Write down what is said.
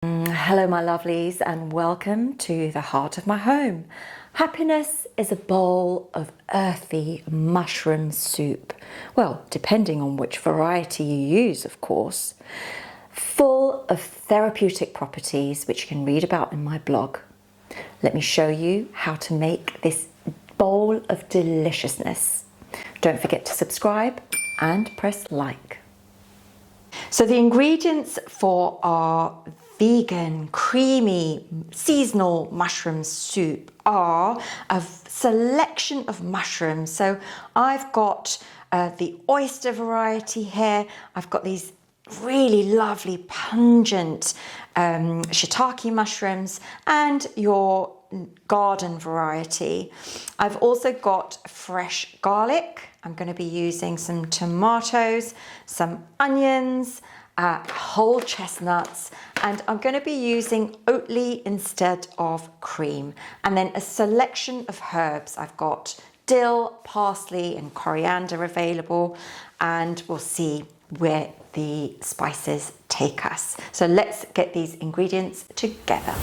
Hello my lovelies, and welcome to the heart of my home. Happiness is a bowl of earthy mushroom soup. Well, depending on which variety you use, of course. Full of therapeutic properties, which you can read about in my blog. Let me show you how to make this bowl of deliciousness. Don't forget to subscribe and press like. So the ingredients for our vegan, creamy, seasonal mushroom soup are a selection of mushrooms. So I've got the oyster variety here. I've got these really lovely, pungent shitake mushrooms and your garden variety. I've also got fresh garlic. I'm going to be using some tomatoes, some onions, whole chestnuts, and I'm going to be using Oatly instead of cream. And then a selection of herbs. I've got dill, parsley and coriander available, and we'll see where the spices take us. So let's get these ingredients together.